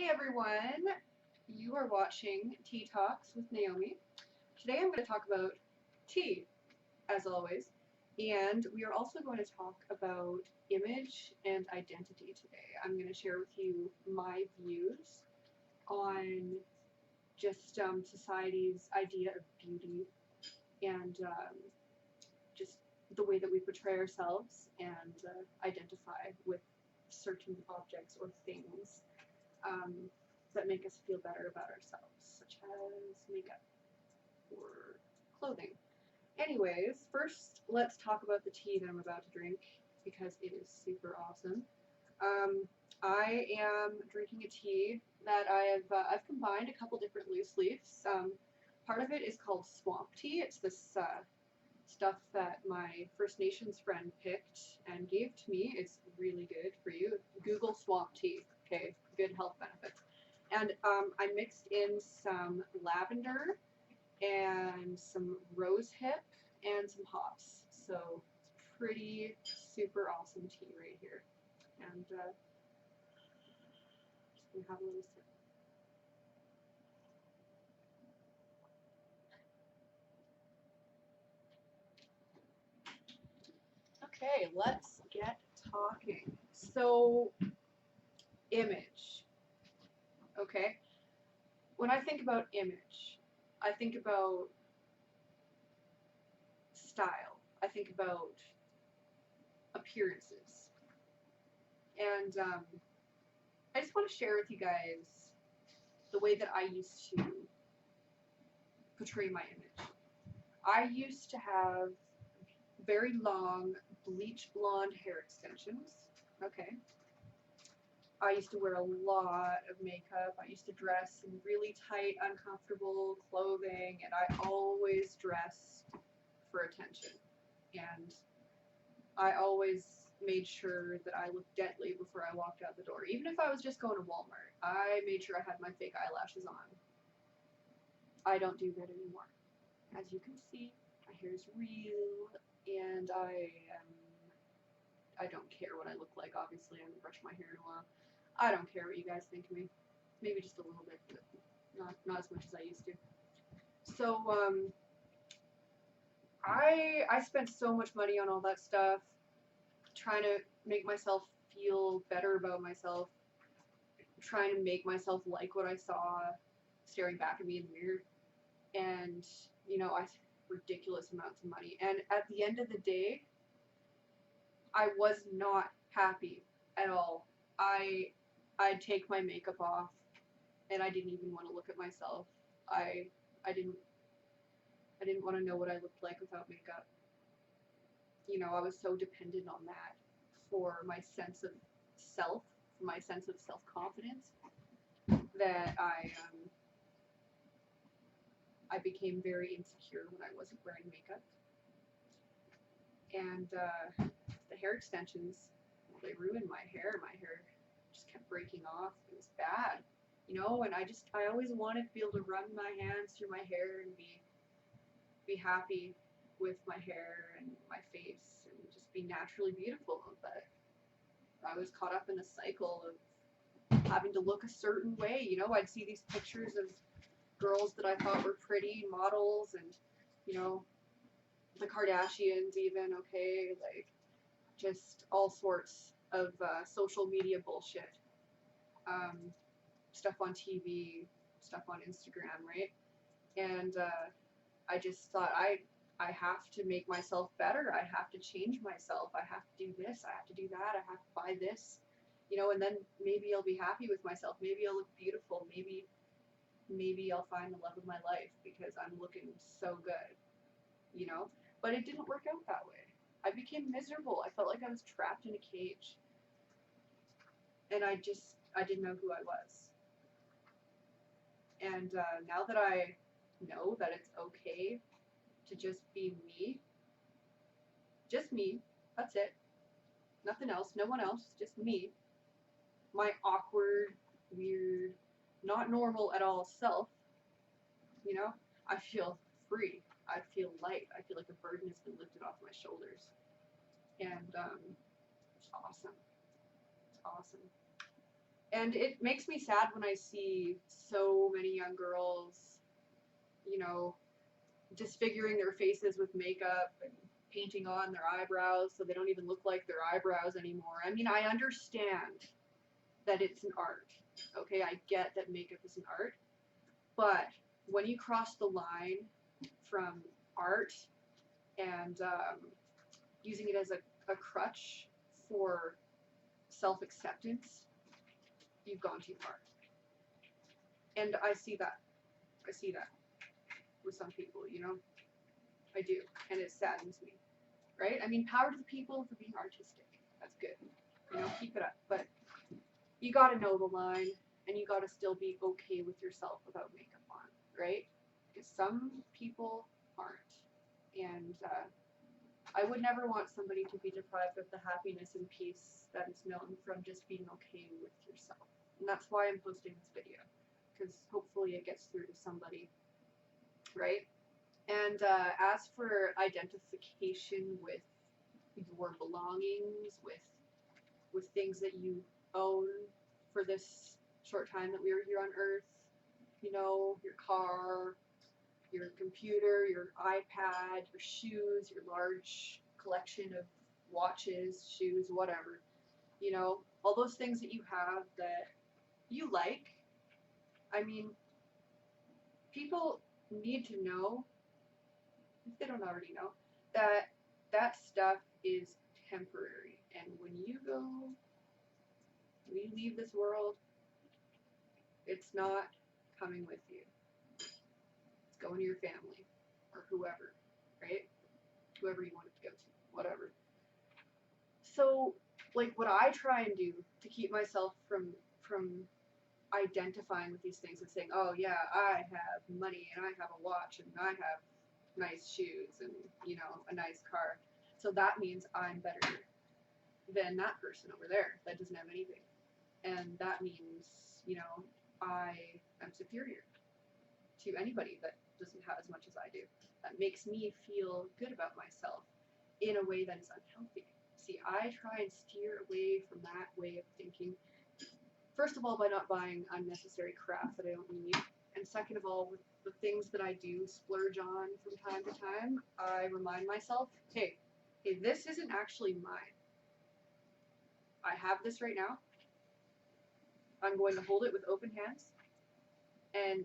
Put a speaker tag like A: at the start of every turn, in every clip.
A: Hey everyone, you are watching Tea Talks with Naomi. Today I'm going to talk about tea, as always, and we are also going to talk about image and identity today. I'm going to share with you my views on just society's idea of beauty and just the way that we portray ourselves and identify with certain objects or things um, that make us feel better about ourselves, such as makeup or clothing. Anyways, first let's talk about the tea that I'm about to drink because it is super awesome. Um, I am drinking a tea that I've combined a couple different loose leaves. Part of it is called swamp tea. It's this stuff that my First Nations friend picked and gave to me. It's really good for you. Google swamp tea. Okay, good health benefits. And I mixed in some lavender and some rose hip and some hops. So it's pretty super awesome tea right here. And just gonna have a little sip. Okay, let's get talking. So, image. Okay, when I think about image, I think about style. I think about appearances. And I just want to share with you guys the way that I used to portray my image. I used to have very long bleach blonde hair extensions. Okay. I used to wear a lot of makeup. I used to dress in really tight, uncomfortable clothing, and I always dressed for attention. And I always made sure that I looked deadly before I walked out the door. Even if I was just going to Walmart, I made sure I had my fake eyelashes on. I don't do that anymore. As you can see, my hair is real, and I don't care what I look like. Obviously, I haven't brushed my hair in a while. I don't care what you guys think of me. Maybe just a little bit, but not as much as I used to. So I spent so much money on all that stuff, trying to make myself feel better about myself, trying to make myself like what I saw, staring back at me in the mirror, and I ridiculous amounts of money. And at the end of the day, I was not happy at all. I I'd take my makeup off and I didn't even want to look at myself. I I didn't I didn't want to know what I looked like without makeup. I was so dependent on that for my sense of self, for my sense of self-confidence that I became very insecure when I wasn't wearing makeup. And the hair extensions, they ruined my hair. My hair just kept breaking off. It was bad, and I always wanted to be able to run my hands through my hair and be happy with my hair and my face and just be naturally beautiful. But I was caught up in a cycle of having to look a certain way. I'd see these pictures of girls that I thought were pretty models and, you know, the Kardashians even, okay, like just all sorts of social media bullshit, um, stuff on TV, stuff on Instagram, right? And I just thought I have to make myself better. I have to change myself. I have to do this. I have to do that. I have to buy this, and then maybe I'll be happy with myself. Maybe I'll look beautiful. Maybe I'll find the love of my life because I'm looking so good, you know. But it didn't work out that way. I became miserable. I felt like I was trapped in a cage, and I didn't know who I was. And now that I know that it's okay to just be me, just me, that's it, nothing else, no one else, just me, my awkward, weird, not normal at all self, you know, I feel free. I feel light. I feel like a burden has been lifted off my shoulders. And it's awesome. It's awesome. And it makes me sad when I see so many young girls, you know, disfiguring their faces with makeup and painting on their eyebrows so they don't even look like their eyebrows anymore. I mean, I understand that it's an art. Okay, I get that makeup is an art. But when you cross the line from art and using it as a crutch for self-acceptance, you've gone too far. And I see that. I see that with some people, you know? I do. And it saddens me. Right? I mean, power to the people for being artistic. That's good. You know, keep it up. But you gotta know the line, and you gotta still be okay with yourself without makeup on, right? Because some people aren't. And I would never want somebody to be deprived of the happiness and peace that is known from just being okay with yourself. And that's why I'm posting this video, because hopefully it gets through to somebody, right? And as for identification with your belongings, with things that you own for this short time that we were here on Earth, you know, your car, your computer, your iPad, your shoes, your large collection of watches, shoes, whatever, you know, all those things that you have that you like. I mean, people need to know, if they don't already know, that that stuff is temporary. And when you leave this world, it's not coming with you. It's going to your family or whoever, right? Whoever you want it to go to, whatever. So, like, what I try and do to keep myself from identifying with these things and saying, oh yeah, I have money and I have a watch and I have nice shoes and, you know, a nice car. So that means I'm better than that person over there that doesn't have anything. And that means, you know, I am superior to anybody that doesn't have as much as I do. That makes me feel good about myself in a way that is unhealthy. See, I try and steer away from that way of thinking. First of all, by not buying unnecessary crap that I don't need. And second of all, with the things that I do splurge on from time to time, I remind myself, hey, this isn't actually mine. I have this right now. I'm going to hold it with open hands. And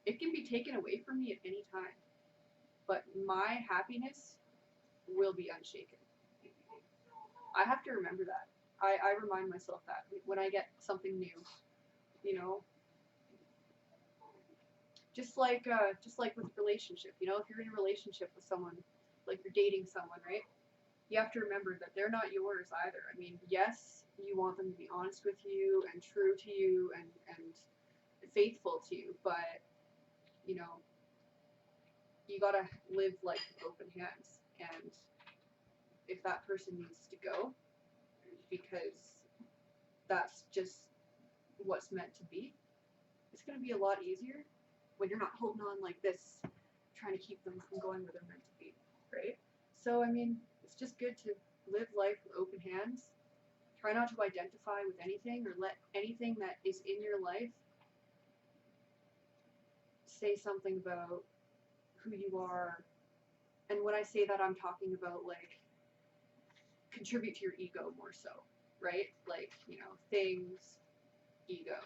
A: it can be taken away from me at any time. But my happiness will be unshaken. I have to remember that. I remind myself that when I get something new, you know, just like with relationship, you know, if you're in a relationship with someone, like you're dating someone, right? You have to remember that they're not yours either. I mean, yes, you want them to be honest with you and true to you and faithful to you, but you know, you gotta live life with open hands. And if that person needs to go because that's just what's meant to be, it's gonna be a lot easier when you're not holding on like this, trying to keep them from going where they're meant to be, right? So I mean, it's just good to live life with open hands. Try not to identify with anything or let anything that is in your life say something about who you are. And when I say that, I'm talking about like contribute to your ego more so, right? Like, you know, things, ego.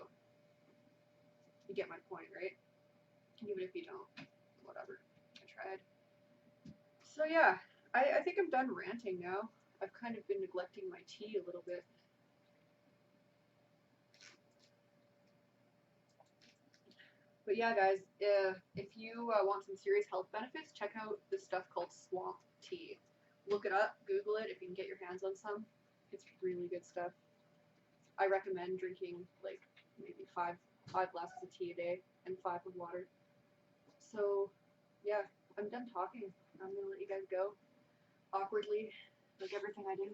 A: You get my point, right? Even if you don't, whatever. I tried. So yeah, I think I'm done ranting now. I've kind of been neglecting my tea a little bit. But yeah, guys, if you want some serious health benefits, check out this stuff called swamp tea. Look it up, Google it if you can get your hands on some. It's really good stuff. I recommend drinking like maybe five glasses of tea a day and 5 of water. So yeah, I'm done talking. I'm gonna let you guys go awkwardly, like everything I do.